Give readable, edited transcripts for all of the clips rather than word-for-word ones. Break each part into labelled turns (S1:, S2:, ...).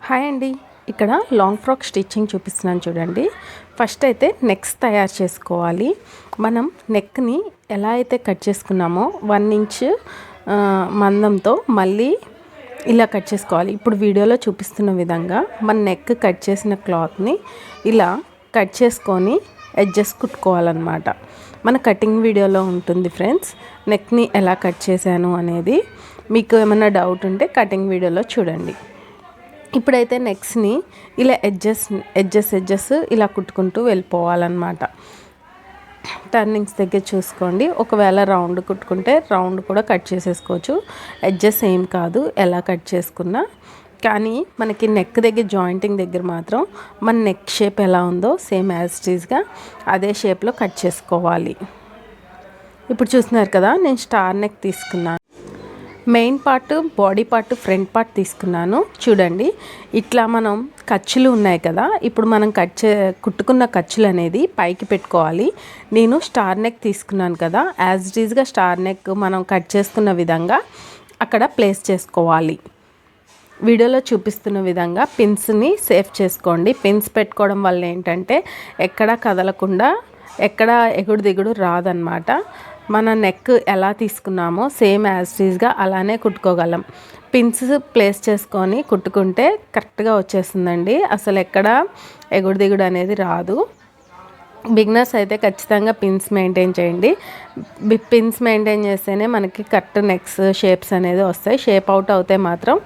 S1: Hi అండి. ఇక్కడ long frock stitching చూపిస్తున్నాను చూడండి. ఫస్ట్ అయితే నెక్స్ తయారు చేసుకోవాలి. మనం నెక్ని ఎలా అయితే కట్ చేసుకున్నామో 1 ఇంచ్ మందంతో మళ్ళీ ఇలా కట్ చేసుకోవాలి. ఇప్పుడు వీడియోలో చూపిస్తున్న విధంగా మన నెక్ కట్ చేసిన క్లాత్ని ఇలా కట్ చేసుకొని ఎడ్జెస్ కుట్టుకోవాలన్నమాట. మన కటింగ్ వీడియోలో ఉంటుంది ఫ్రెండ్స్, నెక్ని ఎలా కట్ చేశాను అనేది. మీకు ఏమైనా డౌట్ ఉంటే కటింగ్ వీడియోలో చూడండి. ఇప్పుడైతే నెక్స్ట్ని ఇలా ఎడ్జెస్ ఇలా కుట్టుకుంటూ వెళ్ళిపోవాలన్నమాట. టర్నింగ్స్ దగ్గర చూసుకోండి. ఒకవేళ రౌండ్ కుట్టుకుంటే రౌండ్ కూడా కట్ చేసేసుకోవచ్చు. ఎడ్జెస్ ఏం కాదు ఎలా కట్ చేసుకున్నా. కానీ మనకి నెక్ దగ్గర జాయింటింగ్ దగ్గర మాత్రం మన నెక్ షేప్ ఎలా ఉందో సేమ్ యాజ్ ఇట్ ఈస్గా అదే షేప్లో కట్ చేసుకోవాలి. ఇప్పుడు చూస్తున్నారు కదా, నేను స్టార్ నెక్ తీసుకున్నాను. Main part, body part, front part తీసుకున్నాను. చూడండి, ఇట్లా మనం ఖర్చులు ఉన్నాయి కదా, ఇప్పుడు మనం కుట్టుకున్న ఖర్చులు అనేది పైకి పెట్టుకోవాలి. నేను స్టార్ నెక్ తీసుకున్నాను కదా, యాజ్ ఇట్ ఈస్గా స్టార్ నెక్ మనం కట్ చేసుకున్న విధంగా అక్కడ ప్లేస్ చేసుకోవాలి. వీడియోలో చూపిస్తున్న విధంగా పిన్స్ని సేఫ్ చేసుకోండి. పిన్స్ పెట్టుకోవడం వల్ల ఏంటంటే ఎక్కడ కదలకుండా, ఎక్కడ ఎగుడు దిగుడు రాదన్నమాట. మన నెక్ ఎలా తీసుకున్నామో సేమ్ యాజ్ టీజ్గా అలానే కుట్టుకోగలం. పిన్స్ ప్లేస్ చేసుకొని కుట్టుకుంటే కరెక్ట్గా వచ్చేస్తుందండి. అసలు ఎక్కడ ఎగుడు దిగుడు అనేది రాదు. బిగినర్స్ అయితే ఖచ్చితంగా పిన్స్ మెయింటైన్ చేయండి. పిన్స్ మెయింటైన్ చేస్తేనే మనకి కరెక్ట్ నెక్స్ షేప్స్ అనేది వస్తాయి. షేప్ అవుట్ అవుతే మాత్రం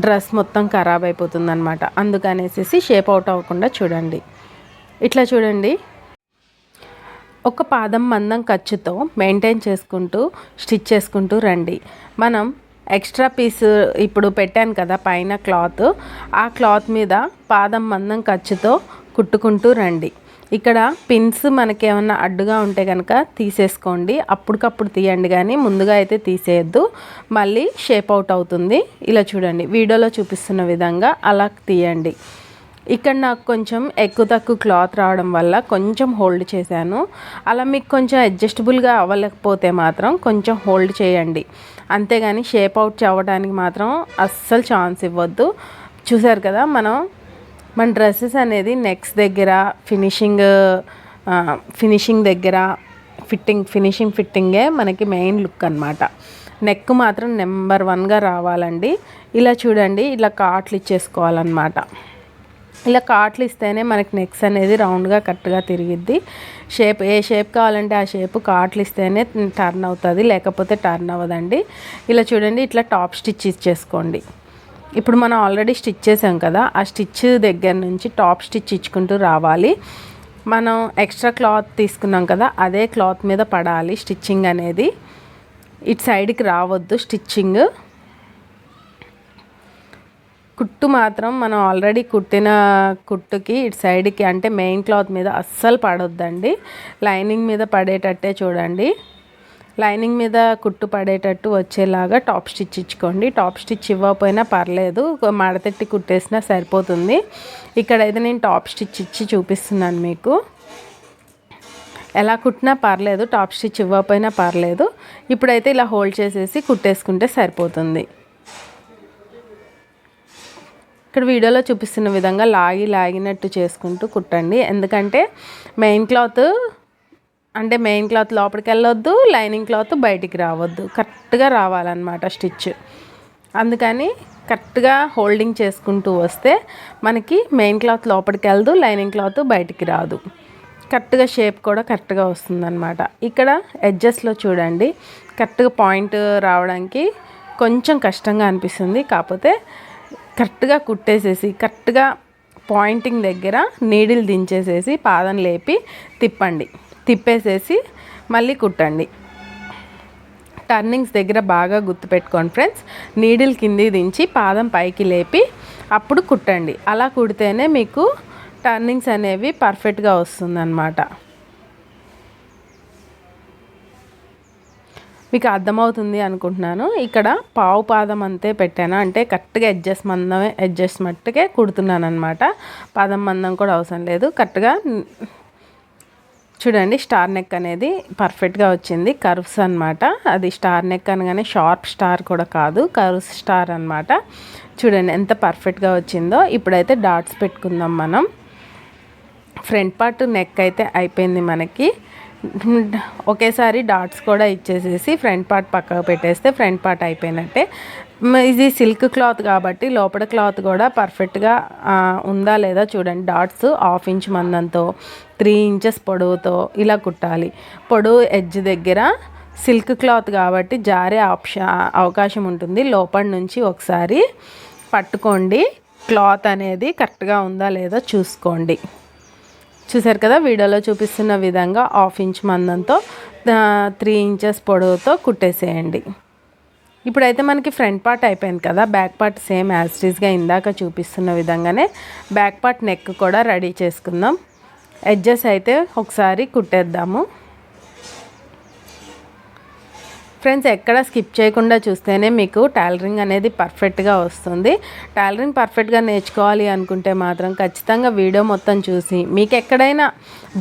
S1: డ్రెస్ మొత్తం ఖరాబ్ అయిపోతుంది అనమాట. అందుకనేసి షేప్ అవుట్ అవ్వకుండా చూడండి. ఇట్లా చూడండి, ఒక పాదం మందం ఖర్చుతో మెయింటైన్ చేసుకుంటూ స్టిచ్ చేసుకుంటూ రండి. మనం ఎక్స్ట్రా పీస్ ఇప్పుడు పెట్టాను కదా పైన క్లాత్, ఆ క్లాత్ మీద పాదం మందం ఖర్చుతో కుట్టుకుంటూ రండి. ఇక్కడ పిన్స్ మనకి ఏమన్నా అడ్డుగా ఉంటే కనుక తీసేసుకోండి. అప్పటికప్పుడు తీయండి, కానీ ముందుగా అయితే తీసేయద్దు, మళ్ళీ షేప్ అవుట్ అవుతుంది. ఇలా చూడండి, వీడియోలో చూపిస్తున్న విధంగా అలా తీయండి. ఇక్కడ నాకు కొంచెం ఎక్కువ తక్కువ క్లాత్ రావడం వల్ల కొంచెం హోల్డ్ చేశాను. అలా మీకు కొంచెం అడ్జస్టబుల్గా అవ్వలేకపోతే మాత్రం కొంచెం హోల్డ్ చేయండి, అంతేగాని షేప్ అవుట్ అవ్వడానికి మాత్రం అస్సలు ఛాన్స్ ఇవ్వద్దు. చూసారు కదా, మన డ్రెస్సెస్ అనేది నెక్స్ దగ్గర ఫినిషింగ్ దగ్గర ఫిట్టింగే మనకి మెయిన్ లుక్ అనమాట. నెక్ మాత్రం నెంబర్ 1గా రావాలండి. ఇలా చూడండి, ఇలా కాట్లు ఇచ్చేసుకోవాలన్నమాట. ఇలా కాట్లు ఇస్తేనే మనకి నెక్స్ అనేది రౌండ్గా కరెక్ట్గా తిరిగిద్ది. ఏ షేప్ కావాలంటే ఆ షేప్ కాట్లు ఇస్తేనే టర్న్ అవుతుంది, లేకపోతే టర్న్ అవ్వదండి. ఇలా చూడండి, ఇట్లా టాప్ స్టిచ్ ఇచ్చేసుకోండి. ఇప్పుడు మనం ఆల్రెడీ స్టిచ్ చేసాం కదా, ఆ స్టిచ్ దగ్గర నుంచి టాప్ స్టిచ్ ఇచ్చుకుంటూ రావాలి. మనం ఎక్స్ట్రా క్లాత్ తీసుకున్నాం కదా, అదే క్లాత్ మీద పడాలి స్టిచ్చింగ్ అనేది. ఇటు సైడ్కి రావద్దు స్టిచ్చింగ్. కుట్టు మాత్రం మనం ఆల్రెడీ కుట్టిన కుట్టుకి ఇటు సైడ్కి అంటే మెయిన్ క్లాత్ మీద అస్సలు పడొద్దండి. లైనింగ్ మీద పడేటట్టే చూడండి. లైనింగ్ మీద కుట్టు పడేటట్టు వచ్చేలాగా టాప్ స్టిచ్ ఇచ్చుకోండి. టాప్ స్టిచ్ ఇవ్వకపోయినా పర్లేదు, మడతెట్టి కుట్టేసినా సరిపోతుంది. ఇక్కడైతే నేను టాప్ స్టిచ్ ఇచ్చి చూపిస్తున్నాను మీకు. ఎలా కుట్టినా పర్లేదు, టాప్ స్టిచ్ ఇవ్వకపోయినా పర్లేదు. ఇప్పుడైతే ఇలా హోల్డ్ చేసేసి కుట్టేసుకుంటే సరిపోతుంది. ఇక్కడ వీడియోలో చూపిస్తున్న విధంగా లాగినట్టు చేసుకుంటూ కుట్టండి. ఎందుకంటే మెయిన్ క్లాత్ లోపలికి వెళ్ళొద్దు, లైనింగ్ క్లాత్ బయటికి రావద్దు, కరెక్ట్గా రావాలన్నమాట స్టిచ్. అందుకని కరెక్ట్గా హోల్డింగ్ చేసుకుంటూ వస్తే మనకి మెయిన్ క్లాత్ లోపలికి వెళ్ళదు, లైనింగ్ క్లాత్ బయటికి రాదు, కరెక్ట్గా షేప్ కూడా కరెక్ట్గా వస్తుందన్నమాట. ఇక్కడ ఎడ్జెస్లో చూడండి, కరెక్ట్గా పాయింట్ రావడానికి కొంచెం కష్టంగా అనిపిస్తుంది. కాకపోతే కరెక్ట్గా కుట్టేసేసి కరెక్ట్గా పాయింటింగ్ దగ్గర నీడిల్ దించేసేసి పాదం లేపి తిప్పేసేసి మళ్ళీ కుట్టండి. టర్నింగ్స్ దగ్గర బాగా గుర్తుపెట్టుకోండి ఫ్రెండ్స్. నీడిల్ కింది దించి పాదం పైకి లేపి అప్పుడు కుట్టండి. అలా కుడితేనే మీకు టర్నింగ్స్ అనేవి పర్ఫెక్ట్గా వస్తుందన్నమాట. మీకు అర్థమవుతుంది అనుకుంటున్నాను. ఇక్కడ పావు పాదం అంతే పెట్టాను, అంటే కరెక్ట్గా ఎడ్జెస్ మట్టుకే కుడుతున్నాను అనమాట. పాదం మందం కూడా అవసరం లేదు. కరెక్ట్గా చూడండి స్టార్ నెక్ అనేది పర్ఫెక్ట్గా వచ్చింది, కర్వ్స్ అనమాట. అది స్టార్ నెక్ అనగానే షార్ప్ స్టార్ కూడా కాదు, కర్వ్స్ స్టార్ అనమాట. చూడండి ఎంత పర్ఫెక్ట్గా వచ్చిందో. ఇప్పుడైతే డాట్స్ పెట్టుకుందాం మనం. ఫ్రంట్ పార్ట్ నెక్ అయితే అయిపోయింది మనకి. ఒకేసారి డాట్స్ కూడా ఇచ్చేసేసి ఫ్రంట్ పార్ట్ పక్కకు పెట్టేస్తే ఫ్రంట్ పార్ట్ అయిపోయినట్టే. ఇది సిల్క్ క్లాత్ కాబట్టి లోపల క్లాత్ కూడా పర్ఫెక్ట్గా ఉందా లేదా చూడండి. డాట్స్ 1/2 ఇంచ్ మందంతో 3 ఇంచెస్ పొడవుతో ఇలా కుట్టాలి. పొడవు ఎడ్జ్ దగ్గర సిల్క్ క్లాత్ కాబట్టి జారే అవకాశం ఉంటుంది. లోపల నుంచి ఒకసారి పట్టుకోండి, క్లాత్ అనేది కరెక్ట్గా ఉందా లేదా చూసుకోండి. చూసారు కదా, వీడియోలో చూపిస్తున్న విధంగా 1/2 ఇంచ్ మందంతో 3 ఇంచెస్ పొడవుతో కుట్టేసేయండి. ఇప్పుడైతే మనకి ఫ్రంట్ పార్ట్ అయిపోయింది కదా, back part same as it ఈస్గా ఇందాక చూపిస్తున్న విధంగానే బ్యాక్ పార్ట్ నెక్ కూడా రెడీ చేసుకుందాం. ఎడ్జెస్ అయితే ఒకసారి కుట్టేద్దాము. ఫ్రెండ్స్, ఎక్కడ స్కిప్ చేయకుండా చూస్తేనే మీకు టైలరింగ్ అనేది పర్ఫెక్ట్గా వస్తుంది. టైలరింగ్ పర్ఫెక్ట్గా నేర్చుకోవాలి అనుకుంటే మాత్రం ఖచ్చితంగా వీడియో మొత్తం చూసి మీకు ఎక్కడైనా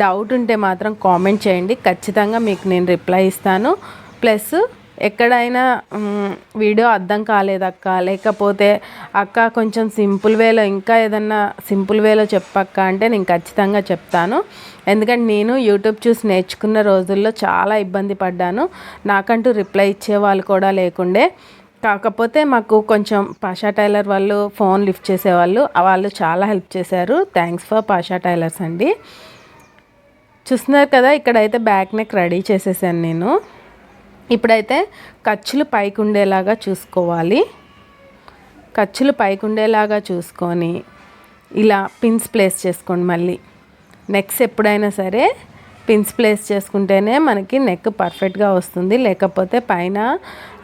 S1: డౌట్ ఉంటే మాత్రం కామెంట్ చేయండి. ఖచ్చితంగా మీకు నేను రిప్లై ఇస్తాను. ప్లస్ ఎక్కడైనా వీడియో అర్థం కాలేదక్క, లేకపోతే అక్క కొంచెం సింపుల్ వేలో ఇంకా ఏదన్నా సింపుల్ వేలో చెప్పక్క అంటే నేను ఖచ్చితంగా చెప్తాను. ఎందుకంటే నేను యూట్యూబ్ చూసి నేర్చుకున్న రోజుల్లో చాలా ఇబ్బంది పడ్డాను. నాకంటూ రిప్లై ఇచ్చేవాళ్ళు కూడా లేకుండే. కాకపోతే మాకు కొంచెం పాషా టైలర్ వాళ్ళు ఫోన్ లిఫ్ట్ చేసేవాళ్ళు, వాళ్ళు చాలా హెల్ప్ చేశారు. థ్యాంక్స్ ఫర్ పాషా టైలర్స్ అండి. చూస్తున్నారు కదా, ఇక్కడైతే బ్యాక్ నెక్ రెడీ చేసేసాను నేను. ఇప్పుడైతే ఖర్చులు పైకి ఉండేలాగా చూసుకోవాలి. ఖర్చులు పైకి ఉండేలాగా చూసుకొని ఇలా పిన్స్ ప్లేస్ చేసుకోండి. మళ్ళీ నెక్స్ ఎప్పుడైనా సరే పిన్స్ ప్లేస్ చేసుకుంటేనే మనకి నెక్ పర్ఫెక్ట్గా వస్తుంది. లేకపోతే పైన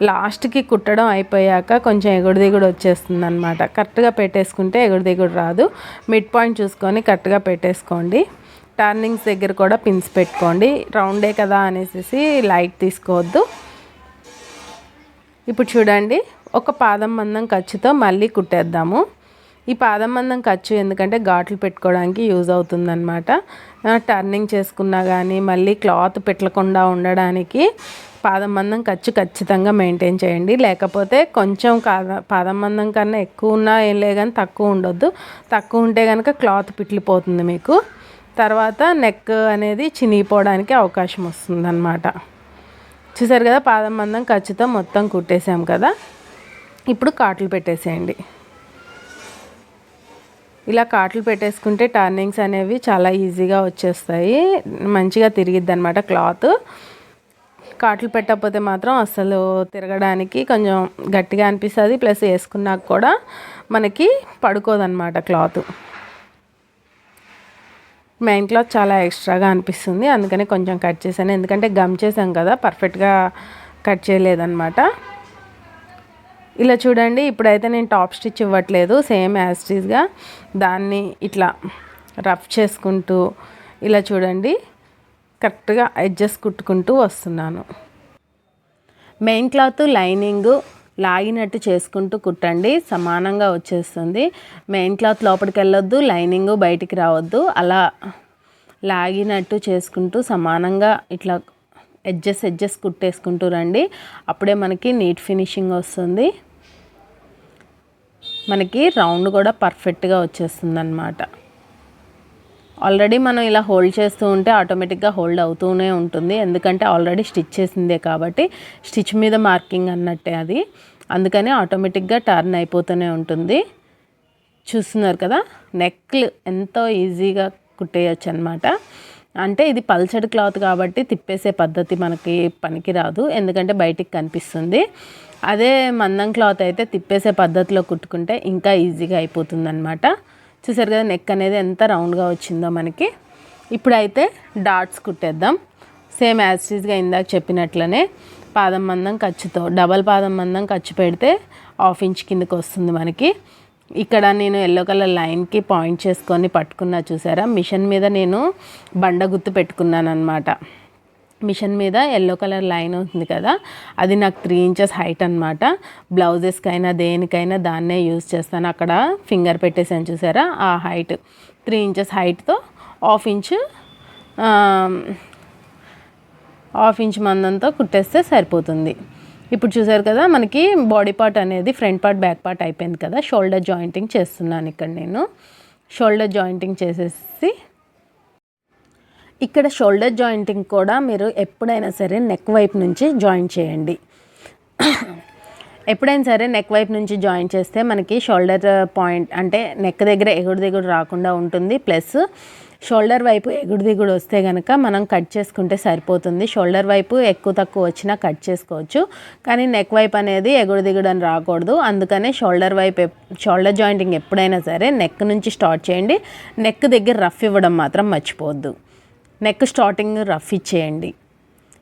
S1: లాస్ట్కి కుట్టడం అయిపోయాక కొంచెం ఎగుడు దిగుడు వచ్చేస్తుంది అనమాట. కరెక్ట్గా పెట్టేసుకుంటే ఎగుడు దిగుడు రాదు. మిడ్ పాయింట్ చూసుకొని కరెక్ట్గా పెట్టేసుకోండి. టర్నింగ్స్ దగ్గర కూడా పిన్స్ పెట్టుకోండి. రౌండే కదా అనేసి లైట్ తీసుకోవద్దు. ఇప్పుడు చూడండి, ఒక పాదం మందం ఖర్చుతో మళ్ళీ కుట్టేద్దాము. ఈ పాదం మందం ఖర్చు ఎందుకంటే ఘాట్లు పెట్టుకోవడానికి యూజ్ అవుతుందన్నమాట. టర్నింగ్ చేసుకున్నా కానీ మళ్ళీ క్లాత్ పెట్టకుండా ఉండడానికి పాదం మందం ఖర్చు ఖచ్చితంగా మెయింటైన్ చేయండి. లేకపోతే కొంచెం పాదం మందం కన్నా ఎక్కువ ఉన్నా ఏం లే కానీ తక్కువ ఉండొద్దు. తక్కువ ఉంటే కనుక క్లాత్ పిట్లిపోతుంది మీకు. తర్వాత నెక్ అనేది చినిగిపోవడానికి అవకాశం వస్తుందన్నమాట. చూసారు కదా, పాదం మందం ఖర్చుతో మొత్తం కుట్టేసాం కదా. ఇప్పుడు కాట్లు పెట్టేసేయండి. ఇలా కాట్లు పెట్టేసుకుంటే టర్నింగ్స్ అనేవి చాలా ఈజీగా వచ్చేస్తాయి, మంచిగా తిరిగిద్ది అనమాట క్లాత్. కాట్లు పెట్టకపోతే మాత్రం అసలు తిరగడానికి కొంచెం గట్టిగా అనిపిస్తుంది. ప్లస్ వేసుకున్నాక కూడా మనకి పడుకోదన్నమాట క్లాత్. మెయిన్ క్లాత్ చాలా ఎక్స్ట్రాగా అనిపిస్తుంది, అందుకని కొంచెం కట్ చేశాను. ఎందుకంటే గమ్ చేసాం కదా, పర్ఫెక్ట్గా కట్ చేయలేదన్నమాట. ఇలా చూడండి, ఇప్పుడైతే నేను టాప్ స్టిచ్ ఇవ్వట్లేదు, సేమ్ యాజ్ ఇట్ ఈస్గా దాన్ని ఇట్లా రఫ్ చేసుకుంటూ ఇలా చూడండి కరెక్ట్గా అడ్జస్ట్ కుట్టుకుంటూ వస్తున్నాను. మెయిన్ క్లాత్ లైనింగ్ లాగినట్టు చేసుకుంటూ కుట్టండి, సమానంగా వచ్చేస్తుంది. మెయిన్ క్లాత్ లోపలికి వెళ్ళొద్దు, లైనింగ్ బయటికి రావద్దు. అలా లాగినట్టు చేసుకుంటూ సమానంగా ఇట్లా ఎడ్జెస్ కుట్టేసుకుంటూ రండి. అప్పుడే మనకి నీట్ ఫినిషింగ్ వస్తుంది. మనకి రౌండ్ కూడా పర్ఫెక్ట్గా వచ్చేస్తుంది అన్నమాట. ఆల్రెడీ మనం ఇలా హోల్డ్ చేస్తూ ఉంటే ఆటోమేటిక్గా హోల్డ్ అవుతూనే ఉంటుంది. ఎందుకంటే ఆల్రెడీ స్టిచ్ చేసిందే కాబట్టి స్టిచ్ మీద మార్కింగ్ అన్నట్టే అది. అందుకని ఆటోమేటిక్గా టర్న్ అయిపోతూనే ఉంటుంది. చూస్తున్నారు కదా, నెక్లు ఎంతో ఈజీగా కుట్టేయచ్చు అనమాట. అంటే ఇది పల్చడి క్లాత్ కాబట్టి తిప్పేసే పద్ధతి మనకి పనికి రాదు, ఎందుకంటే బయటికి కనిపిస్తుంది. అదే మందం క్లాత్ అయితే తిప్పేసే పద్ధతిలో కుట్టుకుంటే ఇంకా ఈజీగా అయిపోతుంది అనమాట. చూసారు కదా, నెక్ అనేది ఎంత రౌండ్గా వచ్చిందో మనకి. ఇప్పుడైతే డాట్స్ కుట్టేద్దాం. సేమ్ యాజ్ ఇట్ ఈస్గా ఇందాక చెప్పినట్లనే పాదం మందం ఖర్చుతో డబల్ పాదం మందం ఖర్చు పెడితే 1/2 ఇంచ్ కిందకి వస్తుంది మనకి. ఇక్కడ నేను ఎల్లో కలర్ లైన్కి పాయింట్ చేసుకొని పట్టుకున్నా చూసారా. మిషన్ మీద నేను బండ గుర్తు పెట్టుకున్నాను అనమాట. మిషన్ మీద ఎల్లో కలర్ లైన్ ఉంది కదా, అది నాకు 3 ఇంచెస్ హైట్ అనమాట. బ్లౌజెస్కైనా దేనికైనా దాన్నే యూజ్ చేస్తాను. అక్కడ ఫింగర్ పెట్టేసాను చూసారా, ఆ హైట్ 3 ఇంచెస్ హైట్తో 1/2 ఇంచ్ హాఫ్ ఇంచ్ మందంతో కుట్టేస్తే సరిపోతుంది. ఇప్పుడు చూసారు కదా మనకి బాడీ పార్ట్ అనేది ఫ్రంట్ పార్ట్ బ్యాక్ పార్ట్ అయిపోయింది కదా. షోల్డర్ జాయింటింగ్ చేస్తున్నాను ఇక్కడ నేను. షోల్డర్ జాయింటింగ్ చేసేసి ఇక్కడ షోల్డర్ జాయింటింగ్ కూడా మీరు ఎప్పుడైనా సరే నెక్ వైపు నుంచి జాయిన్ చేయండి. ఎప్పుడైనా సరే నెక్ వైపు నుంచి జాయిన్ చేస్తే మనకి షోల్డర్ పాయింట్ అంటే నెక్ దగ్గర ఎగుడు దిగుడు రాకుండా ఉంటుంది. ప్లస్ షోల్డర్ వైపు ఎగుడు దిగుడు వస్తే కనుక మనం కట్ చేసుకుంటే సరిపోతుంది. షోల్డర్ వైపు ఎక్కువ తక్కువ వచ్చినా కట్ చేసుకోవచ్చు, కానీ నెక్ వైపు అనేది ఎగుడు దిగుడు అని రాకూడదు. అందుకనే షోల్డర్ జాయింటింగ్ ఎప్పుడైనా సరే నెక్ నుంచి స్టార్ట్ చేయండి. నెక్ దగ్గర రఫ్ ఇవ్వడం మాత్రం మర్చిపోవద్దు. నెక్ స్టార్టింగ్ రఫ్ ఇచ్చేయండి.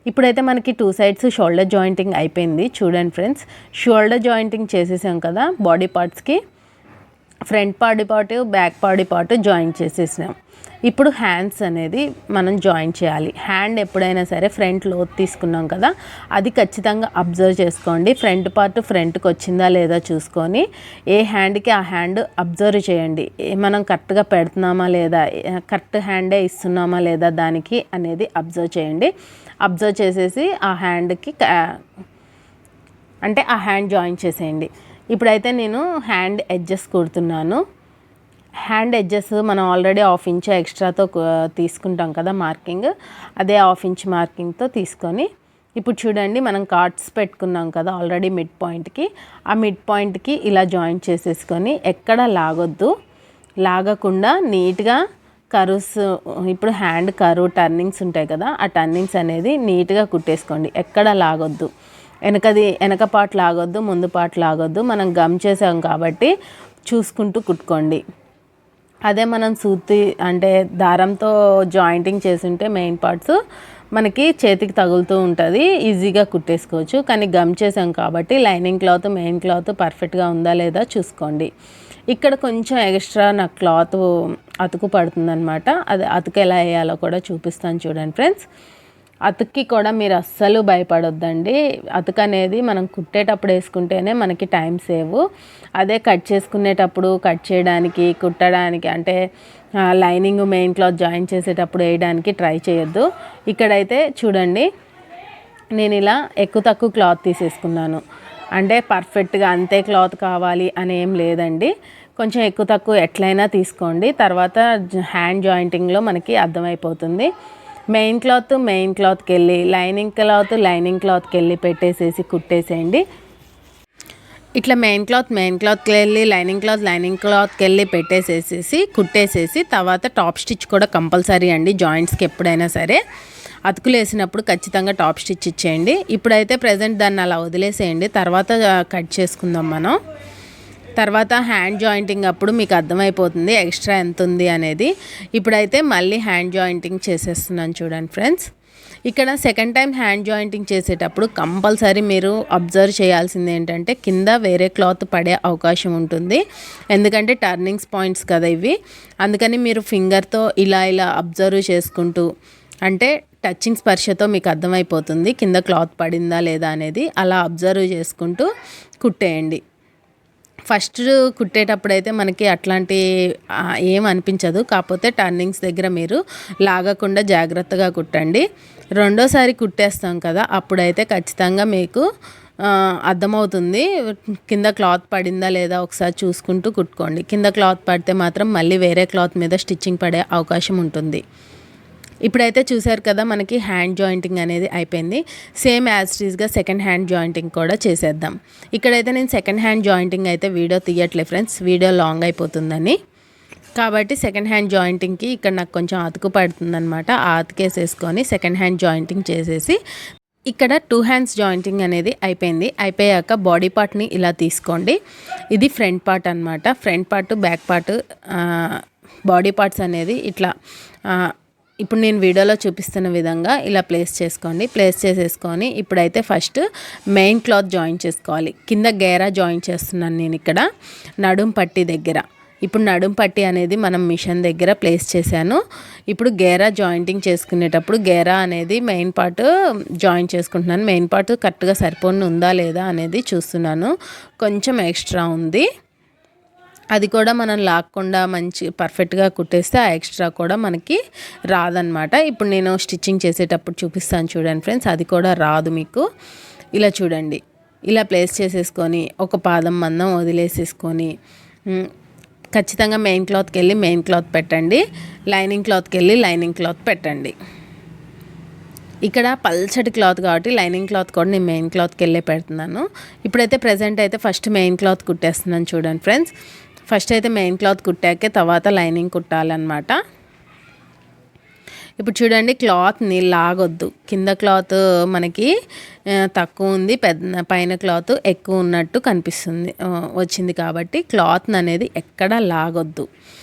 S1: ఇప్పుడైతే మనకి 2 సైడ్స్ షోల్డర్ జాయింటింగ్ అయిపోయింది. చూడండి ఫ్రెండ్స్, షోల్డర్ జాయింటింగ్ చేసేసాం కదా. బాడీ పార్ట్స్కి front body part back body part join చేసేసినాం. ఇప్పుడు హ్యాండ్స్ అనేది మనం జాయిన్ చేయాలి. హ్యాండ్ ఎప్పుడైనా సరే ఫ్రంట్ లోతు తీసుకున్నాం కదా, అది ఖచ్చితంగా అబ్జర్వ్ చేసుకోండి. ఫ్రంట్ పార్ట్ ఫ్రంట్కి వచ్చిందా లేదా చూసుకొని ఏ హ్యాండ్కి ఆ హ్యాండ్ అబ్జర్వ్ చేయండి. మనం కరెక్ట్గా పెడుతున్నామా లేదా, కరెక్ట్ హ్యాండే ఇస్తున్నామా లేదా దానికి అనేది అబ్జర్వ్ చేయండి. అబ్జర్వ్ చేసేసి ఆ హ్యాండ్కి అంటే ఆ హ్యాండ్ జాయిన్ చేసేయండి. ఇప్పుడైతే నేను హ్యాండ్ ఎడ్జెస్ కుడుతున్నాను. హ్యాండ్ ఎడ్జెస్ మనం ఆల్రెడీ హాఫ్ ఇంచ్ ఎక్స్ట్రాతో తీసుకుంటాం కదా మార్కింగ్, అదే హాఫ్ ఇంచ్ మార్కింగ్తో తీసుకొని ఇప్పుడు చూడండి మనం కార్డ్స్ పెట్టుకున్నాం కదా ఆల్రెడీ మిడ్ పాయింట్కి. ఆ మిడ్ పాయింట్కి ఇలా జాయిన్ చేసేసుకొని ఎక్కడ లాగొద్దు, లాగకుండా నీట్గా కరువుస్, ఇప్పుడు హ్యాండ్ కరువు టర్నింగ్స్ ఉంటాయి కదా, ఆ టర్నింగ్స్ అనేది నీట్గా కుట్టేసుకోండి. ఎక్కడ లాగొద్దు, వెనక పార్ట్ లాగొద్దు, ముందు పార్ట్ లాగొద్దు. మనం గమ్ చేసాం కాబట్టి చూసుకుంటూ కుట్టుకోండి. అదే మనం సూతి అంటే దారంతో జాయింటింగ్ చేస్తుంటే మెయిన్ పార్ట్స్ మనకి చేతికి తగులుతూ ఉంటుంది, ఈజీగా కుట్టేసుకోవచ్చు. కానీ గమ్ చేసాం కాబట్టి లైనింగ్ క్లాత్ మెయిన్ క్లాత్ పర్ఫెక్ట్గా ఉందా లేదా చూసుకోండి. ఇక్కడ కొంచెం ఎక్స్ట్రా నాకు క్లాత్ అతుకు పడుతుందన్నమాట. అది అతుకు ఎలా వేయాలో కూడా చూపిస్తాను చూడండి ఫ్రెండ్స్. అతుక్కి కూడా మీరు అస్సలు భయపడొద్దండి. అతుకు అనేది మనం కుట్టేటప్పుడు వేసుకుంటేనే మనకి టైం సేవ్. అదే కట్ చేసుకునేటప్పుడు కట్ చేయడానికి కుట్టడానికి అంటే లైనింగ్ మెయిన్ క్లాత్ జాయిన్ చేసేటప్పుడు వేయడానికి ట్రై చేయొద్దు. ఇక్కడైతే చూడండి నేను ఇలా ఎక్కువ తక్కువ క్లాత్ తీసేసుకున్నాను. అంటే పర్ఫెక్ట్గా అంతే క్లాత్ కావాలి అని ఏం లేదండి. కొంచెం ఎక్కువ తక్కువ ఎట్లయినా తీసుకోండి. తర్వాత హ్యాండ్ జాయింటింగ్లో మనకి అర్థమైపోతుంది. మెయిన్ క్లాత్కి వెళ్ళి లైనింగ్ క్లాత్కి వెళ్ళి పెట్టేసేసి కుట్టేసేయండి. ఇట్లా మెయిన్ క్లాత్కి వెళ్ళి లైనింగ్ క్లాత్కి వెళ్ళి పెట్టేసేసి కుట్టేసేసి తర్వాత టాప్ స్టిచ్ కూడా కంపల్సరీ అండి. జాయింట్స్కి ఎప్పుడైనా సరే అతుకులు వేసినప్పుడు ఖచ్చితంగా టాప్ స్టిచ్ ఇచ్చేయండి. ఇప్పుడైతే ప్రజెంట్ దాన్ని అలా వదిలేసేయండి, తర్వాత కట్ చేసుకుందాం మనం. తర్వాత హ్యాండ్ జాయింటింగ్ అప్పుడు మీకు అర్థమైపోతుంది ఎక్స్ట్రా ఎంత ఉంది అనేది. ఇప్పుడైతే మళ్ళీ హ్యాండ్ జాయింటింగ్ చేసేస్తున్నాను చూడండి ఫ్రెండ్స్. ఇక్కడ సెకండ్ టైం హ్యాండ్ జాయింటింగ్ చేసేటప్పుడు కంపల్సరీ మీరు అబ్జర్వ్ చేయాల్సింది ఏంటంటే కింద వేరే క్లాత్ పడే అవకాశం ఉంటుంది. ఎందుకంటే టర్నింగ్స్ పాయింట్స్ కదా ఇవి. అందుకని మీరు ఫింగర్తో ఇలా అబ్జర్వ్ చేసుకుంటూ అంటే టచింగ్ స్పర్శతో మీకు అర్థమైపోతుంది కింద క్లాత్ పడిందా లేదా అనేది. అలా అబ్జర్వ్ చేసుకుంటూ కుట్టేయండి. ఫస్ట్ కుట్టేటప్పుడైతే మనకి అట్లాంటి ఏం అనిపించదు, కాకపోతే టర్నింగ్స్ దగ్గర మీరు లాగకుండా జాగ్రత్తగా కుట్టండి. రెండోసారి కుట్టేస్తాం కదా అప్పుడైతే ఖచ్చితంగా మీకు అర్థమవుతుంది కింద క్లాత్ పడిందా లేదా ఒకసారి చూసుకుంటూ కుట్టుకోండి. కింద క్లాత్ పడితే మాత్రం మళ్ళీ వేరే క్లాత్ మీద స్టిచ్చింగ్ పడే అవకాశం ఉంటుంది. ఇప్పుడైతే చూసారు కదా మనకి హ్యాండ్ జాయింటింగ్ అనేది అయిపోయింది. సేమ్ యాజ్ టీజ్గా సెకండ్ హ్యాండ్ జాయింటింగ్ కూడా చేసేద్దాం. ఇక్కడైతే నేను సెకండ్ హ్యాండ్ జాయింటింగ్ అయితే వీడియో తీయట్లేదు ఫ్రెండ్స్, వీడియో లాంగ్ అయిపోతుందని. కాబట్టి సెకండ్ హ్యాండ్ జాయింటింగ్కి ఇక్కడ నాకు కొంచెం అతుకు పడుతుందనమాట. ఆ అతుకేసేసుకొని సెకండ్ హ్యాండ్ జాయింటింగ్ చేసేసి ఇక్కడ 2 హ్యాండ్స్ జాయింటింగ్ అనేది అయిపోయింది. అయిపోయాక బాడీ పార్ట్ని ఇలా తీసుకోండి. ఇది ఫ్రంట్ పార్ట్ అనమాట. Front part back part body parts అనేది ఇట్లా ఇప్పుడు నేను వీడియోలో చూపిస్తున్న విధంగా ఇలా ప్లేస్ చేసుకోండి. ప్లేస్ చేసేసుకొని ఇప్పుడైతే ఫస్ట్ మెయిన్ క్లాత్ జాయిన్ చేసుకోవాలి. కింద గేరా జాయిన్ చేస్తున్నాను నేను ఇక్కడ నడుం పట్టి దగ్గర. ఇప్పుడు నడుం పట్టి అనేది మనం మిషన్ దగ్గర ప్లేస్ చేశాను. ఇప్పుడు గేరా జాయింటింగ్ చేసుకునేటప్పుడు గేరా అనేది మెయిన్ పార్ట్ జాయిన్ చేసుకుంటున్నాను. మెయిన్ పార్ట్ కరెక్ట్గా సరిపోని ఉందా లేదా అనేది చూస్తున్నాను. కొంచెం ఎక్స్ట్రా ఉంది. అది కూడా మనం లాక్కుండా మంచి పర్ఫెక్ట్గా కుట్టేస్తే ఆ ఎక్స్ట్రా కూడా మనకి రాదనమాట. ఇప్పుడు నేను స్టిచ్చింగ్ చేసేటప్పుడు చూపిస్తాను చూడండి ఫ్రెండ్స్, అది కూడా రాదు మీకు. ఇలా చూడండి, ఇలా ప్లేస్ చేసేసుకొని ఒక పాదం మందం వదిలేసేసుకొని ఖచ్చితంగా మెయిన్ క్లాత్కి వెళ్ళి మెయిన్ క్లాత్ పెట్టండి, లైనింగ్ క్లాత్కి వెళ్ళి లైనింగ్ క్లాత్ పెట్టండి. ఇక్కడ పల్చటి క్లాత్ కాబట్టి లైనింగ్ క్లాత్ కూడా నేను మెయిన్ క్లాత్కి వెళ్ళే పెడుతున్నాను. ఇప్పుడైతే ప్రజెంట్ అయితే ఫస్ట్ మెయిన్ క్లాత్ కుట్టేస్తున్నాను చూడండి ఫ్రెండ్స్. ఫస్ట్ అయితే మెయిన్ క్లాత్ కుట్టాకే తర్వాత లైనింగ్ కుట్టాలన్నమాట. ఇప్పుడు చూడండి, క్లాత్ని లాగొద్దు. కింద క్లాత్ మనకి తక్కువ ఉంది, పైన క్లాత్ ఎక్కువ ఉన్నట్టు కనిపిస్తుంది వచ్చింది కాబట్టి క్లాత్ని అనేది ఎక్కడా లాగొద్దు,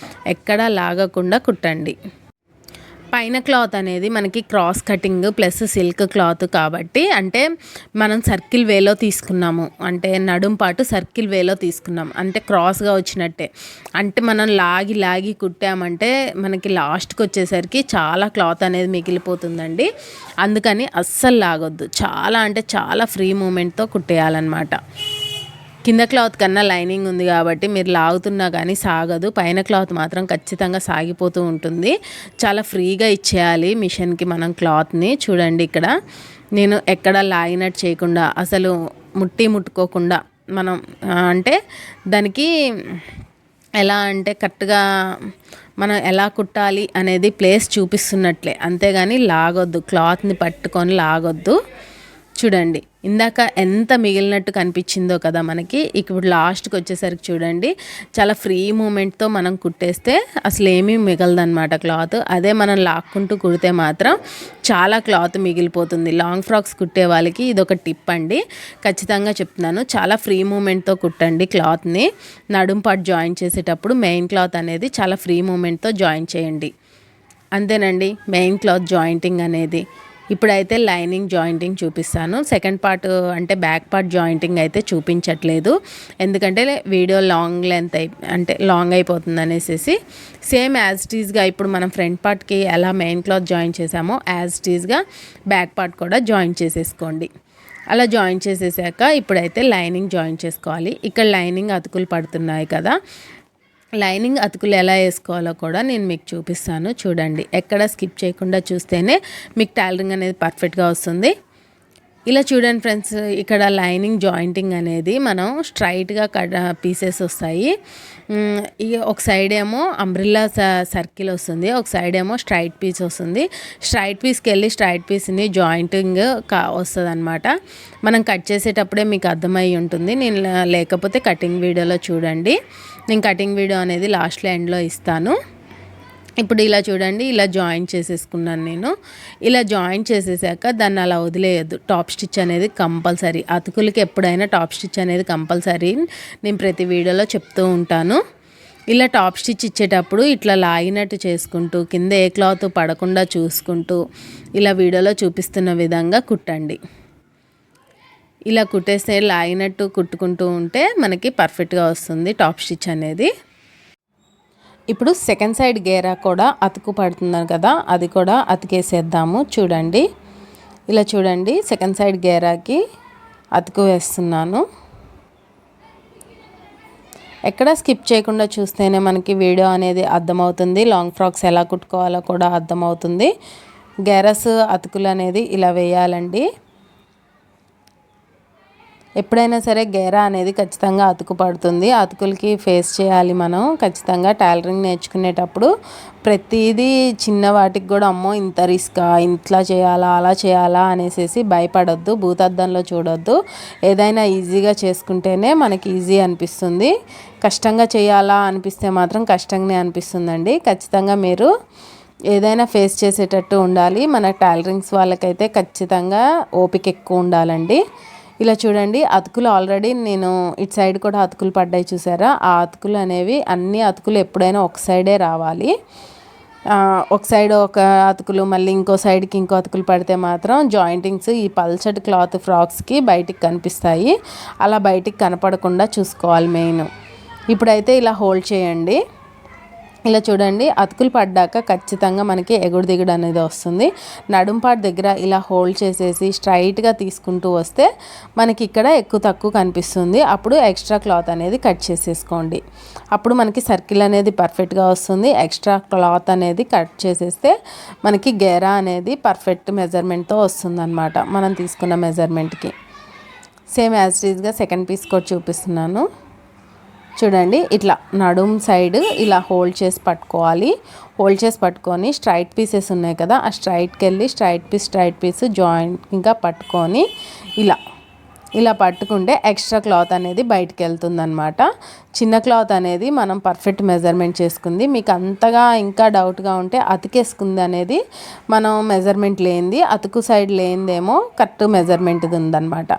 S1: ఎక్కడా లాగకుండా కుట్టండి. పైన క్లాత్ అనేది మనకి cross cutting plus silk cloth కాబట్టి, అంటే మనం సర్కిల్ వేలో తీసుకున్నాము, అంటే నడుం పాటు సర్కిల్ వేలో తీసుకున్నాం అంటే క్రాస్గా వచ్చినట్టే. అంటే మనం లాగి లాగి కుట్టామంటే మనకి లాస్ట్కి వచ్చేసరికి చాలా క్లాత్ అనేది మిగిలిపోతుందండి. అందుకని అస్సలు లాగొద్దు, చాలా అంటే చాలా ఫ్రీ మూమెంట్తో కుట్టేయాలన్నమాట. కింద క్లాత్ కన్నా లైనింగ్ ఉంది కాబట్టి మీరు లాగుతున్నా కానీ సాగదు, పైన క్లాత్ మాత్రం ఖచ్చితంగా సాగిపోతూ ఉంటుంది. చాలా ఫ్రీగా ఇచ్చేయాలి మిషన్కి మనం క్లాత్ని. చూడండి, ఇక్కడ నేను ఎక్కడ లాగినట్టు చేయకుండా అసలు ముట్టుకోకుండా మనం అంటే దానికి ఎలా అంటే కరెక్ట్గా మనం ఎలా కుట్టాలి అనేది ప్లేస్ చూపిస్తున్నట్లే, అంతేగాని లాగొద్దు, క్లాత్ని పట్టుకొని లాగొద్దు. చూడండి, ఇందాక ఎంత మిగిలినట్టు కనిపించిందో కదా మనకి, ఇప్పుడు లాస్ట్కి వచ్చేసరికి చూడండి చాలా ఫ్రీ మూమెంట్తో మనం కుట్టేస్తే అసలు ఏమీ మిగలదన్నమాట క్లాత్. అదే మనం లాక్కుంటూ కుడితే మాత్రం చాలా క్లాత్ మిగిలిపోతుంది. లాంగ్ ఫ్రాక్స్ కుట్టే వాళ్ళకి ఇదొక టిప్ అండి, ఖచ్చితంగా చెప్తున్నాను. చాలా ఫ్రీ మూమెంట్తో కుట్టండి క్లాత్ని. నడుం పార్ట్ జాయిన్ చేసేటప్పుడు మెయిన్ క్లాత్ అనేది చాలా ఫ్రీ మూమెంట్తో జాయిన్ చేయండి. అంతేనండి మెయిన్ క్లాత్ జాయింటింగ్ అనేది. ఇప్పుడైతే లైనింగ్ జాయింటింగ్ చూపిస్తాను. సెకండ్ పార్ట్ అంటే బ్యాక్ పార్ట్ జాయింటింగ్ అయితే చూపించట్లేదు, ఎందుకంటే వీడియో లాంగ్ అయిపోతుంది అనేసి. సేమ్ యాజ్ టీజ్గా ఇప్పుడు మనం ఫ్రంట్ పార్ట్కి ఎలా మెయిన్ క్లాత్ జాయిన్ చేసామో యాజ్ టీజ్గా బ్యాక్ పార్ట్ కూడా జాయిన్ చేసేసుకోండి. అలా జాయిన్ చేసేసాక ఇప్పుడైతే లైనింగ్ జాయిన్ చేసుకోవాలి. ఇక్కడ లైనింగ్ అతుకులు పడుతున్నాయి కదా, లైనింగ్ అతుకులు ఎలా వేసుకోవాలో కూడా నేను మీకు చూపిస్తాను. చూడండి, ఎక్కడ స్కిప్ చేయకుండా చూస్తేనే మీకు టైలరింగ్ అనేది పర్ఫెక్ట్గా వస్తుంది. ఇలా చూడండి ఫ్రెండ్స్, ఇక్కడ లైనింగ్ జాయింటింగ్ అనేది మనం స్ట్రైట్గా పీసెస్ వస్తాయి. ఒక సైడ్ ఏమో అంబ్రిల్లా సర్కిల్ వస్తుంది, ఒక సైడ్ ఏమో స్ట్రైట్ పీస్ వస్తుంది. స్ట్రైట్ పీస్కి వెళ్ళి స్ట్రైట్ పీస్ని జాయింటింగ్ వస్తుంది అనమాట. మనం కట్ చేసేటప్పుడే మీకు అర్థమై ఉంటుంది. నేను లేకపోతే కటింగ్ వీడియోలో చూడండి, నేను కటింగ్ వీడియో అనేది లాస్ట్లో ఎండ్లో ఇస్తాను. ఇప్పుడు ఇలా చూడండి, ఇలా జాయిన్ చేసేసుకున్నాను నేను. ఇలా జాయిన్ చేసేసాక దాన్ని అలా వదిలేయద్దు, టాప్ స్టిచ్ అనేది కంపల్సరీ. అతుకులకి ఎప్పుడైనా టాప్ స్టిచ్ అనేది కంపల్సరీ, నేను ప్రతి వీడియోలో చెప్తూ ఉంటాను. ఇలా టాప్ స్టిచ్ ఇచ్చేటప్పుడు ఇట్లా లాగినట్టు చేసుకుంటూ కింద ఏ క్లాత్ పడకుండా చూసుకుంటూ ఇలా వీడియోలో చూపిస్తున్న విధంగా కుట్టండి. ఇలా కుట్టేస్తే లాగినట్టు కుట్టుకుంటూ ఉంటే మనకి పర్ఫెక్ట్గా వస్తుంది టాప్ స్టిచ్ అనేది. ఇప్పుడు సెకండ్ సైడ్ గేరా కూడా అతుకు పడుతున్నారు కదా, అది కూడా అతికేసేద్దాము. చూడండి, ఇలా చూడండి, సెకండ్ సైడ్ గేరాకి అతుకు వేస్తున్నాను. ఎక్కడ స్కిప్ చేయకుండా చూస్తేనే మనకి వీడియో అనేది అర్థమవుతుంది, లాంగ్ ఫ్రాక్స్ ఎలా కుట్టుకోవాలో కూడా అర్థమవుతుంది. గేరాస్ అతుకులు అనేది ఇలా వేయాలండి. ఎప్పుడైనా సరే గేరా అనేది ఖచ్చితంగా అతుకు పడుతుంది, అతుకులకి ఫేస్ చేయాలి మనం ఖచ్చితంగా. టైలరింగ్ నేర్చుకునేటప్పుడు ప్రతిదీ చిన్న వాటికి కూడా అమ్మో ఇంత రిస్కా, ఇట్లా చేయాలా అలా చేయాలా అనేసి భయపడొద్దు, భూతద్దంలో చూడొద్దు. ఏదైనా ఈజీగా చేసుకుంటేనే మనకి ఈజీ అనిపిస్తుంది, కష్టంగా చేయాలా అనిపిస్తే మాత్రం కష్టంగానే అనిపిస్తుందండి. ఖచ్చితంగా మీరు ఏదైనా ఫేస్ చేసేటట్టు ఉండాలి. మన టైలరింగ్స్ వాళ్ళకైతే ఖచ్చితంగా ఓపిక ఎక్కువ ఉండాలండి. ఇలా చూడండి, అతుకులు ఆల్రెడీ నేను ఇటు సైడ్ కూడా అతుకులు పడ్డాయి చూసారా, ఆ అతుకులు అనేవి అన్ని అతుకులు ఎప్పుడైనా ఒక సైడే రావాలి. ఒక సైడ్ ఒక అతుకులు మళ్ళీ ఇంకో సైడ్కి ఇంకో అతుకులు పడితే మాత్రం జాయింటింగ్స్ ఈ పల్చటి క్లాత్ ఫ్రాక్స్కి బయటికి కనిపిస్తాయి, అలా బయటికి కనపడకుండా చూసుకోవాలి మెయిన్. ఇప్పుడైతే ఇలా హోల్డ్ చేయండి. ఇలా చూడండి, అతుకులు పడ్డాక ఖచ్చితంగా మనకి ఎగుడు దిగుడు అనేది వస్తుంది. నడుంపాటు దగ్గర ఇలా హోల్డ్ చేసేసి స్ట్రైట్గా తీసుకుంటూ వస్తే మనకి ఇక్కడ ఎక్కువ తక్కువ కనిపిస్తుంది. అప్పుడు ఎక్స్ట్రా క్లాత్ అనేది కట్ చేసేసుకోండి. అప్పుడు మనకి సర్కిల్ అనేది పర్ఫెక్ట్గా వస్తుంది. ఎక్స్ట్రా క్లాత్ అనేది కట్ చేసేస్తే మనకి గేరా అనేది పర్ఫెక్ట్ మెజర్మెంట్తో వస్తుంది అన్నమాట, మనం తీసుకున్న మెజర్మెంట్కి. సేమ్ యాజ్ ఇట్ ఈస్గా సెకండ్ పీస్ కూడా చూపిస్తున్నాను. చూడండి, ఇట్లా నడుం సైడ్ ఇలా హోల్డ్ చేసి పట్టుకోవాలి. హోల్డ్ చేసి పట్టుకొని స్ట్రైట్ పీసెస్ ఉన్నాయి కదా, ఆ స్ట్రైట్కి వెళ్ళి స్ట్రైట్ పీస్ జాయింట్ ఇంకా పట్టుకొని ఇలా పట్టుకుంటే ఎక్స్ట్రా క్లాత్ అనేది బయటికి వెళ్తుంది అనమాట. చిన్న క్లాత్ అనేది మనం పర్ఫెక్ట్ మెజర్మెంట్ చేసుకుంది. మీకు అంతగా ఇంకా డౌట్గా ఉంటే అతికేసుకుంది అనేది మనం మెజర్మెంట్ లేనిది, అతుకు సైడ్ లేనిదేమో కరెక్ట్ మెజర్మెంట్ ఉందన్నమాట.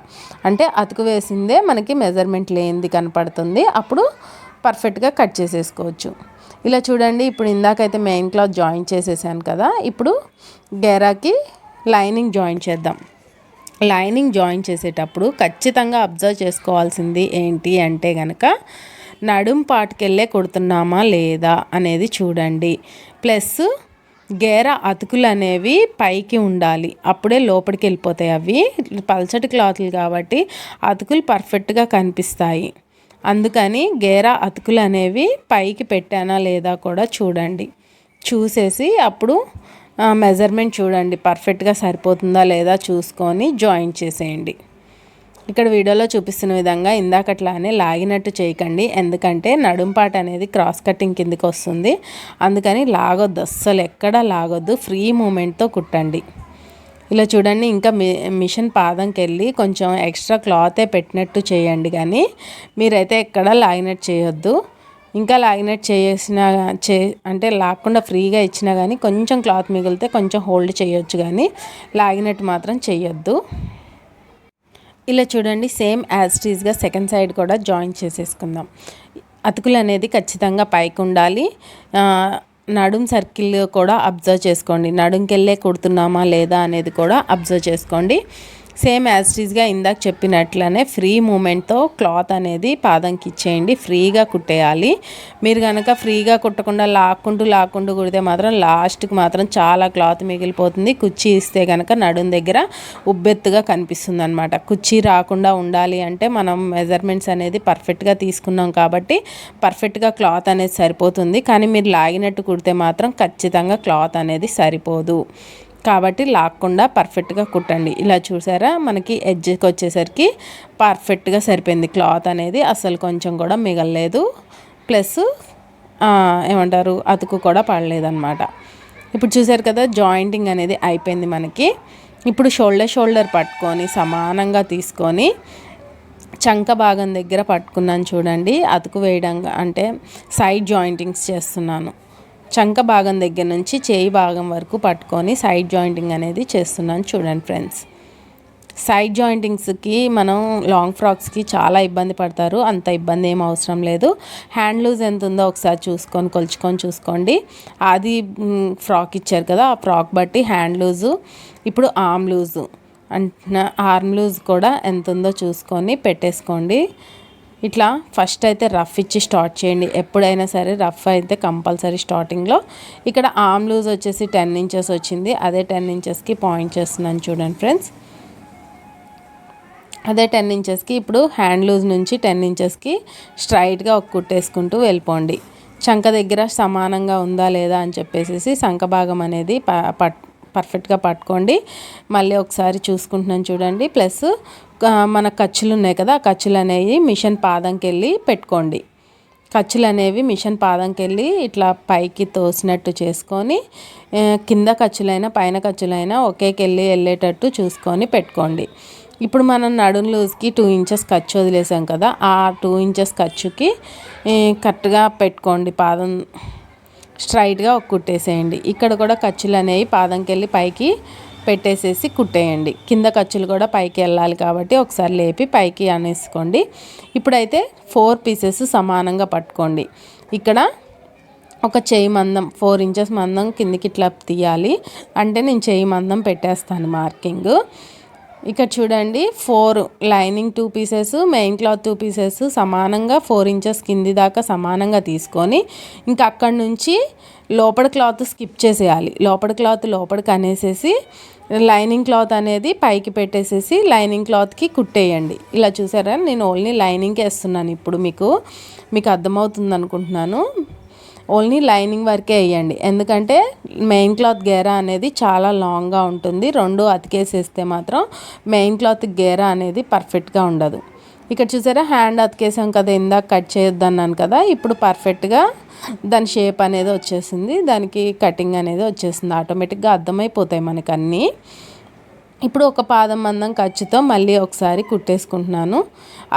S1: అంటే అతుకు వేసిందే మనకి మెజర్మెంట్ లేనిది కనపడుతుంది. అప్పుడు పర్ఫెక్ట్గా కట్ చేసేసుకోవచ్చు. ఇలా చూడండి, ఇప్పుడు ఇందాకైతే మెయిన్ క్లాత్ జాయిన్ చేసేసాను కదా, ఇప్పుడు గేరాకి లైనింగ్ జాయిన్ చేద్దాం. లైనింగ్ జాయిన్ చేసేటప్పుడు ఖచ్చితంగా అబ్జర్వ్ చేసుకోవాల్సింది ఏంటి అంటే కనుక నడుం పాటుకెళ్ళే కుడుతున్నామా లేదా అనేది చూడండి. ప్లస్ గేర అతుకులు అనేవి పైకి ఉండాలి, అప్పుడే లోపలికి వెళ్ళిపోతాయి. అవి పల్చటి క్లాత్లు కాబట్టి అతుకులు పర్ఫెక్ట్గా కనిపిస్తాయి. అందుకని గేర అతుకులు అనేవి పైకి పెట్టానా లేదా కూడా చూడండి. చూసేసి అప్పుడు మెజర్మెంట్ చూడండి, పర్ఫెక్ట్గా సరిపోతుందా లేదా చూసుకొని జాయిన్ చేసేయండి. ఇక్కడ వీడియోలో చూపిస్తున్న విధంగా ఇందాకట్లానే లాగినట్టు చేయకండి, ఎందుకంటే నడుంపాట అనేది క్రాస్ కటింగ్ కిందకి వస్తుంది. అందుకని లాగొద్దు, అస్సలు ఎక్కడా లాగొద్దు, ఫ్రీ మూమెంట్తో కుట్టండి. ఇలా చూడండి, ఇంకా మిషన్ పాదంకి వెళ్ళి కొంచెం ఎక్స్ట్రా క్లాతే పెట్టినట్టు చేయండి, కానీ మీరైతే ఎక్కడా లాగినట్టు చేయొద్దు. ఇంకా లాగినట్టు అంటే లాగకుండా ఫ్రీగా ఇచ్చినా కానీ కొంచెం క్లాత్ మిగిలితే కొంచెం హోల్డ్ చేయొచ్చు, కానీ లాగినట్టు మాత్రం చేయొద్దు. ఇలా చూడండి, సేమ్ యాజ్ ఇట్ ఈస్గా సెకండ్ సైడ్ కూడా జాయిన్ చేసేసుకుందాం. అతుకులు అనేది ఖచ్చితంగా పైకి ఉండాలి. నడుం సర్కిల్ కూడా అబ్జర్వ్ చేసుకోండి, నడుంకెళ్ళే కుడుతున్నామా లేదా అనేది కూడా అబ్జర్వ్ చేసుకోండి. సేమ్ యాజ్ ఇట్ ఈస్గా ఇందాక చెప్పినట్లనే ఫ్రీ మూమెంట్తో క్లాత్ అనేది పాదంకి ఇచ్చేయండి, ఫ్రీగా కుట్టేయాలి. మీరు కనుక ఫ్రీగా కుట్టకుండా లాక్కుంటూ కుడితే మాత్రం లాస్ట్కి మాత్రం చాలా క్లాత్ మిగిలిపోతుంది. కుర్చీ ఇస్తే కనుక నడుం దగ్గర ఉబ్బెత్తుగా కనిపిస్తుంది అనమాట. కుర్చీ రాకుండా ఉండాలి అంటే మనం మెజర్మెంట్స్ అనేది పర్ఫెక్ట్గా తీసుకున్నాం కాబట్టి పర్ఫెక్ట్గా క్లాత్ అనేది సరిపోతుంది. కానీ మీరు లాగినట్టు కుడితే మాత్రం ఖచ్చితంగా క్లాత్ అనేది సరిపోదు. కాబట్టి లాక్కుండా పర్ఫెక్ట్గా కుట్టండి. ఇలా చూసారా, మనకి ఎడ్జ్కి వచ్చేసరికి పర్ఫెక్ట్గా సరిపోయింది క్లాత్ అనేది, అసలు కొంచెం కూడా మిగలలేదు. ప్లస్ అతుకు కూడా పడలేదన్నమాట. ఇప్పుడు చూసారు కదా, జాయింటింగ్ అనేది అయిపోయింది మనకి. ఇప్పుడు షోల్డర్ పట్టుకొని సమానంగా తీసుకొని చంక భాగం దగ్గర పట్టుకున్నాను చూడండి. అతుకు వేయడం అంటే సైడ్ జాయింటింగ్స్ చేస్తున్నాను. చంక భాగం దగ్గర నుంచి చేయి భాగం వరకు పట్టుకొని సైడ్ జాయింటింగ్ అనేది చేస్తున్నాను చూడండి ఫ్రెండ్స్. సైడ్ జాయింటింగ్స్కి మనం లాంగ్ ఫ్రాక్స్కి చాలా ఇబ్బంది పడతారు, అంత ఇబ్బంది ఏం అవసరం లేదు. హ్యాండ్ లూజ్ ఎంత ఉందో ఒకసారి కొలుచుకొని చూసుకోండి. అది ఫ్రాక్ ఇచ్చారు కదా, ఆ ఫ్రాక్ బట్టి హ్యాండ్ లూజు, ఇప్పుడు ఆర్మ్ లూజ్ కూడా ఎంత ఉందో చూసుకొని పెట్టేసుకోండి. ఇట్లా ఫస్ట్ అయితే రఫ్ ఇచ్చి స్టార్ట్ చేయండి. ఎప్పుడైనా సరే రఫ్ అయితే కంపల్సరీ స్టార్టింగ్లో. ఇక్కడ ఆర్మ్ లూజ్ వచ్చేసి 10 ఇంచెస్ వచ్చింది, అదే 10 ఇంచెస్కి పాయింట్ చేస్తున్నాను చూడండి ఫ్రెండ్స్. అదే 10 ఇంచెస్కి ఇప్పుడు హ్యాండ్ లూజ్ నుంచి 10 ఇంచెస్కి స్ట్రైట్గా ఒక కుట్టేసుకుంటూ వెళ్ళిపోండి. చంక దగ్గర సమానంగా ఉందా లేదా అని చెప్పేసి సంక భాగం అనేది పర్ఫెక్ట్గా పట్టుకోండి. మళ్ళీ ఒకసారి చూసుకుంటున్నాను చూడండి. ప్లస్ మన ఖర్చులు ఉన్నాయి కదా, ఆ ఖర్చులు అనేవి మిషన్ పాదంకి వెళ్ళి పెట్టుకోండి. ఖర్చులు అనేవి మిషన్ పాదంకి వెళ్ళి ఇట్లా పైకి తోసినట్టు చేసుకొని కింద ఖర్చులైనా పైన ఖర్చులైనా వెళ్ళేటట్టు చూసుకొని పెట్టుకోండి. ఇప్పుడు మనం నడుం లూజ్కి 2 ఇంచెస్ ఖర్చు వదిలేసాం కదా, ఆ 2 ఇంచెస్ ఖర్చుకి కరెక్ట్గా పెట్టుకోండి. పాదం స్ట్రైట్గా ఒక కుట్టేసేయండి. ఇక్కడ కూడా ఖర్చులు అనేవి పాదంకి వెళ్ళి పైకి పెట్టేసేసి కుట్టేయండి. కింద ఖర్చులు కూడా పైకి వెళ్ళాలి కాబట్టి ఒకసారి లేపి పైకి అనేసుకోండి. ఇప్పుడైతే 4 పీసెస్ సమానంగా పట్టుకోండి. ఇక్కడ ఒక చేయి మందం 4 ఇంచెస్ మందం కిందికి ఇట్లా తీయాలి. అంటే నేను చేయి మందం పెట్టేస్తాను మార్కింగ్. ఇక్కడ చూడండి 4 lining 2 pieces, main cloth 2 pieces సమానంగా 4 ఇంచెస్ కింది దాకా సమానంగా తీసుకొని ఇంకా అక్కడి నుంచి లోపల క్లాత్ స్కిప్ చేసేయాలి. లోపల క్లాత్ లోపలికి అనేసేసి లైనింగ్ క్లాత్ అనేది పైకి పెట్టేసేసి లైనింగ్ క్లాత్కి కుట్టేయండి. ఇలా చూసారా, నేను ఓన్లీ లైనింగ్కి వేస్తున్నాను. ఇప్పుడు మీకు అర్థమవుతుంది అనుకుంటున్నాను. ఓన్లీ లైనింగ్ వరకే వేయండి, ఎందుకంటే మెయిన్ క్లాత్ గేరా అనేది చాలా లాంగ్గా ఉంటుంది. 2 అతికేసేస్తే మాత్రం మెయిన్ క్లాత్ గేరా అనేది పర్ఫెక్ట్గా ఉండదు. ఇక్కడ చూసారా, హ్యాండ్ అతికేసాం కదా, ఇందాక కట్ చేయొద్దన్నాను కదా, ఇప్పుడు పర్ఫెక్ట్గా దాని షేప్ అనేది వచ్చేసింది, దానికి కటింగ్ అనేది వచ్చేసింది. ఆటోమేటిక్గా అర్థమైపోతాయి మనకు అన్నీ. ఇప్పుడు ఒక పాదం మందం ఖర్చుతో మళ్ళీ ఒకసారి కుట్టేసుకుంటున్నాను.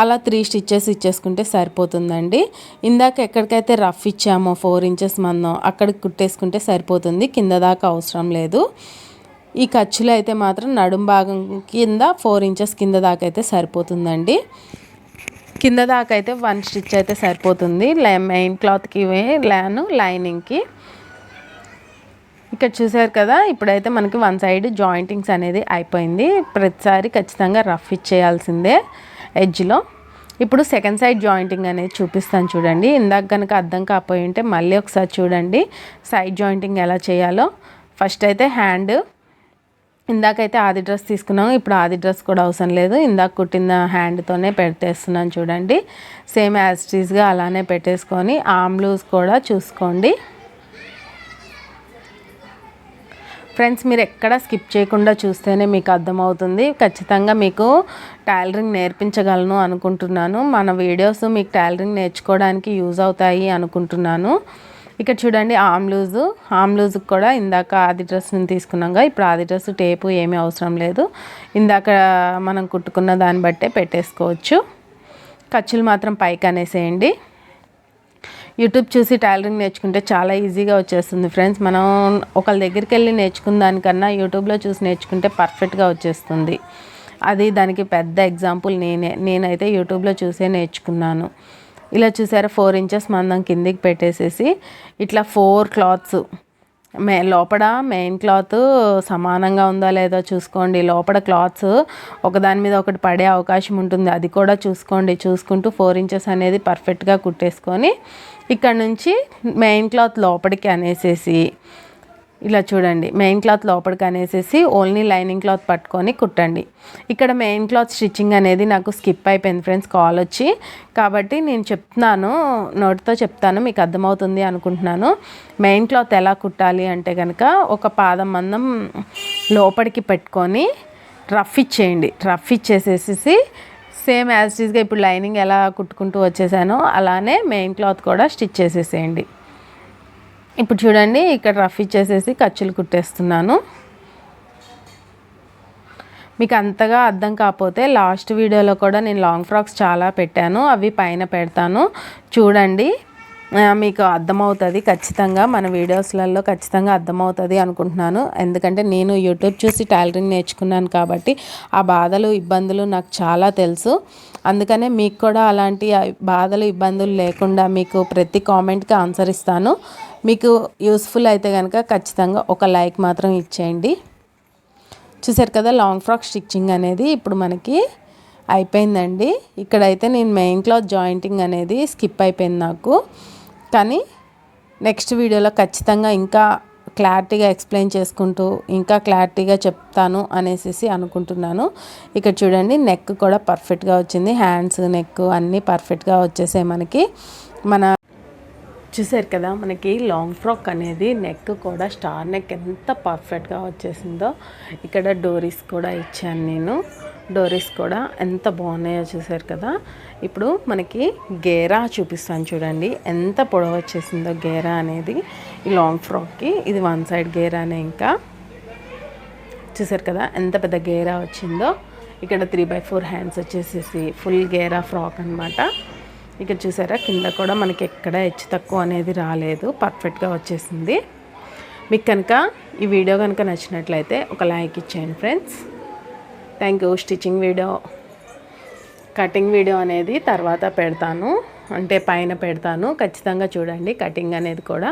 S1: అలా 3 స్టిచ్చెస్ ఇచ్చేసుకుంటే సరిపోతుందండి. ఇందాక ఎక్కడికైతే రఫ్ ఇచ్చామో 4 ఇంచెస్ మందం అక్కడికి కుట్టేసుకుంటే సరిపోతుంది, కింద దాకా అవసరం లేదు. ఈ ఖర్చులు అయితే మాత్రం నడుం భాగం కింద 4 ఇంచెస్ కింద దాకా అయితే సరిపోతుందండి. కింద దాకా అయితే 1 స్టిచ్ అయితే సరిపోతుంది, మెయిన్ క్లాత్కి లైనింగ్కి. ఇక్కడ చూసారు కదా, ఇప్పుడైతే మనకి 1 సైడ్ జాయింటింగ్స్ అనేది అయిపోయింది. ప్రతిసారి ఖచ్చితంగా రఫ్ ఇచ్చేయాల్సిందే ఎడ్జ్లో. ఇప్పుడు సెకండ్ సైడ్ జాయింటింగ్ అనేది చూపిస్తాను చూడండి. ఇందాక కనుక అర్థం కాకపోయి ఉంటే మళ్ళీ ఒకసారి చూడండి సైడ్ జాయింటింగ్ ఎలా చేయాలో. ఫస్ట్ అయితే హ్యాండ్, ఇందాకైతే ఆది డ్రెస్ తీసుకున్నాము, ఇప్పుడు ఆది డ్రెస్ కూడా అవసరం లేదు, ఇందాక కుట్టిన హ్యాండ్తోనే పెట్టేస్తున్నాను చూడండి. సేమ్ యాజ్ ఇట్ ఈస్గా అలానే పెట్టేసుకొని ఆర్మ్ లూజ్ కూడా చూసుకోండి. ఫ్రెండ్స్, మీరు ఎక్కడ స్కిప్ చేయకుండా చూస్తేనే మీకు అర్థమవుతుంది. ఖచ్చితంగా మీకు టైలరింగ్ నేర్పించగలను అనుకుంటున్నాను. మన వీడియోస్ మీకు టైలరింగ్ నేర్చుకోవడానికి యూజ్ అవుతాయి అనుకుంటున్నాను. ఇక్కడ చూడండి ఆర్మ్ లూజ్కి కూడా ఇందాక ఆది డ్రెస్ని తీసుకున్నాగా, ఇప్పుడు ఆది డ్రెస్ టేపు ఏమీ అవసరం లేదు, ఇందాక మనం కుట్టుకున్న దాన్ని బట్టే పెట్టేసుకోవచ్చు. ఖర్చులు మాత్రం పైకి అనేసేయండి. యూట్యూబ్ చూసి టైలరింగ్ నేర్చుకుంటే చాలా ఈజీగా వచ్చేస్తుంది ఫ్రెండ్స్. మనం ఒకళ్ళ దగ్గరికి వెళ్ళి నేర్చుకున్న దానికన్నా యూట్యూబ్లో చూసి నేర్చుకుంటే పర్ఫెక్ట్గా వచ్చేస్తుంది. అది దానికి పెద్ద ఎగ్జాంపుల్ నేనైతే యూట్యూబ్లో చూసే నేర్చుకున్నాను. ఇలా చూసారా, 4 ఇంచెస్ మందం కిందికి పెట్టేసేసి ఇట్లా 4 క్లాత్స్ లోపల మెయిన్ క్లాత్ సమానంగా ఉందా లేదో చూసుకోండి. లోపల క్లాత్స్ ఒకదాని మీద ఒకటి పడే అవకాశం ఉంటుంది, అది కూడా చూసుకోండి. చూసుకుంటూ 4 ఇంచెస్ అనేది పర్ఫెక్ట్గా కుట్టేసుకొని ఇక్కడ నుంచి మెయిన్ క్లాత్ లోపలికి అనేసేసి ఇలా చూడండి, మెయిన్ క్లాత్ లోపలికి అనేసేసి ఓన్లీ లైనింగ్ క్లాత్ పట్టుకొని కుట్టండి. ఇక్కడ మెయిన్ క్లాత్ స్టిచ్చింగ్ అనేది నాకు స్కిప్ అయిపోయింది ఫ్రెండ్స్, కాల్ వచ్చి. కాబట్టి నేను చెప్తున్నాను, నోటితో చెప్తాను, మీకు అర్థమవుతుంది అనుకుంటున్నాను. మెయిన్ క్లాత్ ఎలా కుట్టాలి అంటే కనుక ఒక పాదం మందం లోపలికి పెట్టుకొని రఫ్ ఇచ్చేయండి. రఫ్ ఇచ్చేసేసి సేమ్ యాజ్ ఇట్ ఈస్గా ఇప్పుడు లైనింగ్ ఎలా కుట్టుకుంటూ వచ్చేసానో అలానే మెయిన్ క్లాత్ కూడా స్టిచ్ చేసేసేయండి. ఇప్పుడు చూడండి, ఇక్కడ రఫ్ ఇచ్చేసేసి ఖర్చులు కుట్టేస్తున్నాను. మీకు అంతగా అర్థం కాకపోతే లాస్ట్ వీడియోలో కూడా నేను లాంగ్ ఫ్రాక్స్ చాలా పెట్టాను, అవి పైన పెడతాను చూడండి, మీకు అర్థమవుతుంది. ఖచ్చితంగా మన వీడియోస్లలో ఖచ్చితంగా అర్థమవుతుంది అనుకుంటున్నాను. ఎందుకంటే నేను యూట్యూబ్ చూసి టైలరింగ్ నేర్చుకున్నాను కాబట్టి ఆ బాధలు ఇబ్బందులు నాకు చాలా తెలుసు. అందుకనే మీకు కూడా అలాంటి బాధలు ఇబ్బందులు లేకుండా మీకు ప్రతి కామెంట్కి ఆన్సర్ ఇస్తాను. మీకు యూస్ఫుల్ అయితే కనుక ఖచ్చితంగా ఒక లైక్ మాత్రం ఇచ్చేయండి. చూసారు కదా, లాంగ్ ఫ్రాక్ స్టిచ్చింగ్ అనేది ఇప్పుడు మనకి అయిపోయిందండి. ఇక్కడైతే నేను మెయిన్ క్లాత్ జాయింటింగ్ అనేది స్కిప్ అయిపోయింది నాకు, కానీ నెక్స్ట్ వీడియోలో ఖచ్చితంగా ఇంకా క్లారిటీగా ఎక్స్ప్లెయిన్ చేసుకుంటూ ఇంకా క్లారిటీగా చెప్తాను అనేసి అనుకుంటున్నాను. ఇక్కడ చూడండి, నెక్ కూడా పర్ఫెక్ట్గా వచ్చింది, హ్యాండ్స్ నెక్ అన్నీ పర్ఫెక్ట్గా వచ్చేసాయి మనకి. చూసారు కదా, మనకి లాంగ్ ఫ్రాక్ అనేది నెక్ కూడా స్టార్ నెక్ ఎంత పర్ఫెక్ట్గా వచ్చేసిందో. ఇక్కడ డోరీస్ కూడా ఇచ్చాను నేను, డోరీస్ కూడా ఎంత బాగున్నాయో చూసారు కదా. ఇప్పుడు మనకి గేరా చూపిస్తాను చూడండి, ఎంత పొడవు వచ్చేసిందో గేరా అనేది ఈ లాంగ్ ఫ్రాక్కి. ఇది 1 సైడ్ గేరానే. ఇంకా చూసారు కదా ఎంత పెద్ద గేరా వచ్చిందో. ఇక్కడ 3/4 హ్యాండ్స్ వచ్చేసేసి ఫుల్ గేరా ఫ్రాక్ అనమాట. ఇక్కడ చూసారా, కింద కూడా మనకి ఎక్కడ హెచ్చు తక్కువ అనేది రాలేదు, పర్ఫెక్ట్గా వచ్చేసింది. మీకు కనుక ఈ వీడియో కనుక నచ్చినట్లయితే ఒక లైక్ ఇచ్చేయండి friends. Thank you. Stitching video, cutting video అనేది తర్వాత పెడతాను, అంటే పైన పెడతాను, ఖచ్చితంగా చూడండి. కటింగ్ అనేది కూడా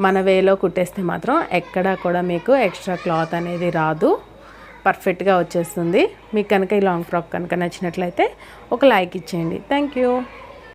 S1: మన వేలో కుట్టేస్తే మాత్రం ఎక్కడా కూడా మీకు ఎక్స్ట్రా క్లాత్ అనేది రాదు. పర్ఫెక్ట్గా వచ్చేస్తుంది. మీకు కనుక ఈ లాంగ్ ఫ్రాక్ కనుక నచ్చినట్లయితే ఒక లైక్ ఇచ్చేయండి. Thank you.